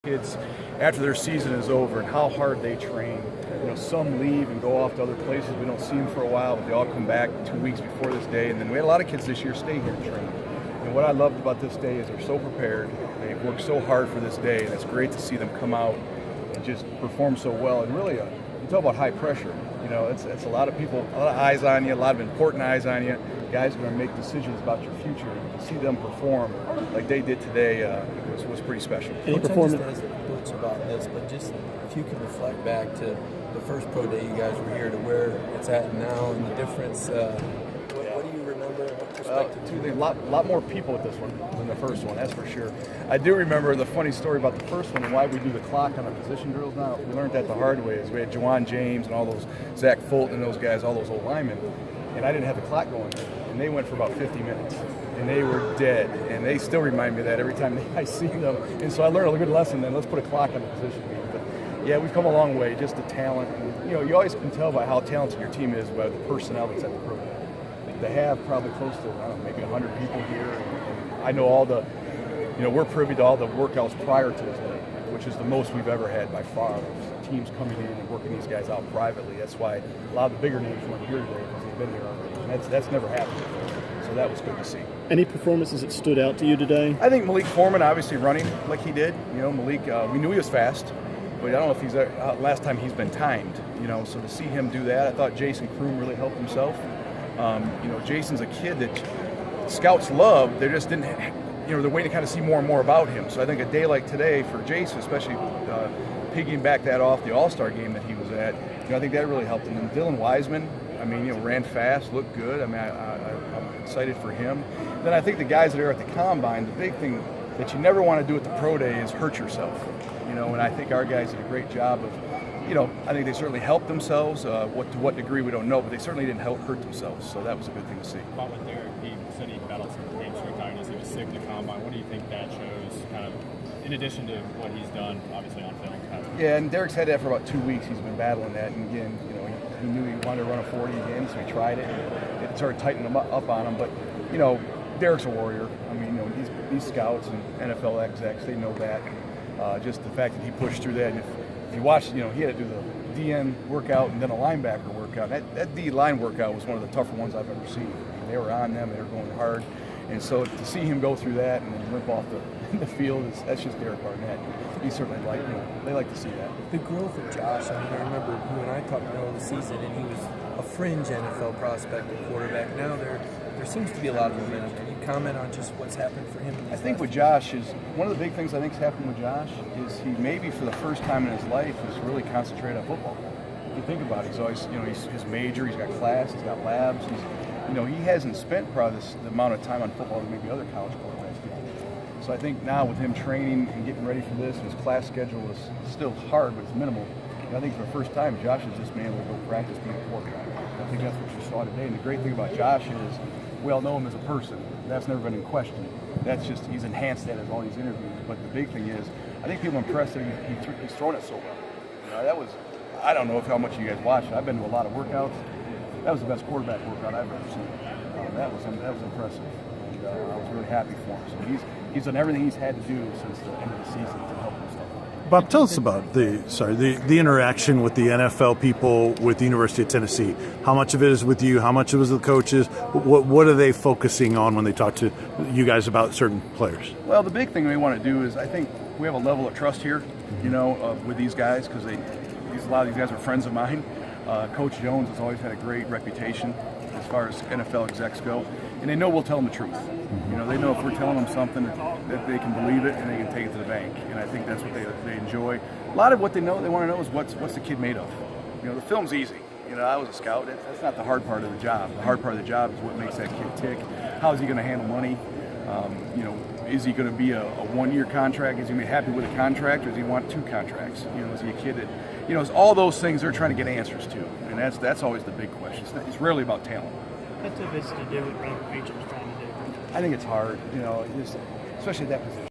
kids after their season is over and how hard they train. Some leave and go off to other places. We don't see them for a while, but they all come back 2 weeks before this day. And then we had a lot of kids this year stay here and train. And what I loved about this day is they're so prepared. They've worked so hard for this day, and it's great to see them come out and just perform so well. And really, you talk about high pressure. It's a lot of people, a lot of eyes on you, a lot of important eyes on you. Guys are going to make decisions about your future. To see them perform like they did today was pretty special. Any performance as books about this, but just if you can reflect back to the first pro day you guys were here to where it's at now and the difference. What do you remember? What perspective? A lot more people at this one than the first one, that's for sure. I do remember the funny story about the first one and why we do the clock on the position drills now. We learned that the hard way. Is we had Juwan James and all those, Zach Fulton and those guys, all those old linemen, and I didn't have the clock going there. And they went for about 50 minutes, and they were dead. And they still remind me of that every time I see them. And so I learned a good lesson then. Let's put a clock on the position. But yeah, we've come a long way, just the talent. And, you always can tell by how talented your team is by the personnel that's at the program. They have probably close to, I don't know, maybe 100 people here. And I know all the, we're privy to all the workouts prior to this day, which is the most we've ever had by far. There's teams coming in and working these guys out privately. That's why a lot of the bigger names weren't here today because they've been here already. And that's never happened before. So that was good to see. Any performances that stood out to you today? I think Malik Foreman obviously running like he did. Malik, we knew he was fast, but I don't know if he's last time he's been timed. So to see him do that, I thought Jason Kroom really helped himself. Jason's a kid that scouts love. They just didn't, they're waiting to kind of see more and more about him. So I think a day like today for Jason, especially piggyback that off the All-Star game that he was at, I think that really helped him. And Dylan Wiseman, ran fast, looked good. I'm excited for him. Then I think the guys that are at the Combine, the big thing that you never want to do at the Pro Day is hurt yourself. And I think our guys did a great job of, I think they certainly helped themselves. To what degree, we don't know, but they certainly didn't hurt themselves. So that was a good thing to see. About with Derek, he said he battled some hamstring tightness. He was sick in the Combine. What do you think that shows, kind of, in addition to what he's done, obviously, on film? Yeah, and Derek's had that for about 2 weeks. He's been battling that. And again, he knew he wanted to run a 40 again, so he tried it. And it started tightening him up on him. But, Derek's a warrior. These scouts and NFL execs, they know that. Just the fact that he pushed through that. And if you watch, he had to do the DN workout and then a linebacker workout. That D-line workout was one of the tougher ones I've ever seen. They were on them. They were going hard. And so to see him go through that and then limp off the field, that's just Derek Barnett. He certainly they like to see that. The growth of Josh, I remember you and I talked about the season, and he was a fringe NFL prospect and quarterback. Now there seems to be a lot of momentum. Can you comment on just what's happened for him? I think with Josh is one of the big things I think's happened with Josh is he maybe for the first time in his life is really concentrated on football. If you think about it, he's always, he's his major, he's got class, he's got labs, he hasn't spent probably the amount of time on football that maybe other college quarterbacks do. So I think now with him training and getting ready for this, his class schedule is still hard, but it's minimal. And I think for the first time, Josh has just been able to go practice being a quarterback. I think that's what you saw today. And the great thing about Josh is we all know him as a person. That's never been in question. That's just, he's enhanced that in all these interviews. But the big thing is, I think people are impressed that he's thrown it so well. That was, I don't know how much you guys watched. I've been to a lot of workouts. That was the best quarterback workout I've ever seen. That was impressive. And I was really happy for him. So he's done everything he's had to do since the end of the season to help himself. Bob, tell us about the interaction with the NFL people with the University of Tennessee. How much of it is with you? How much of it is with the coaches? What are they focusing on when they talk to you guys about certain players? Well, the big thing we want to do is I think we have a level of trust here, with these guys because a lot of these guys are friends of mine. Coach Jones has always had a great reputation as far as NFL execs go, and they know we'll tell them the truth. They know if we're telling them something that they can believe it and they can take it to the bank, and I think that's what they enjoy. A lot of what they want to know is what's the kid made of. The film's easy. I was a scout. That's not the hard part of the job. The hard part of the job is what makes that kid tick. How is he going to handle money? Is he going to be a one-year contract? Is he going to be happy with a contract, or does he want 2 contracts? Is he a kid that, it's all those things they're trying to get answers to, and that's always the big question. It's rarely about talent. What's it to do what Robert Mitchell's trying to do? I think it's hard, especially at that position.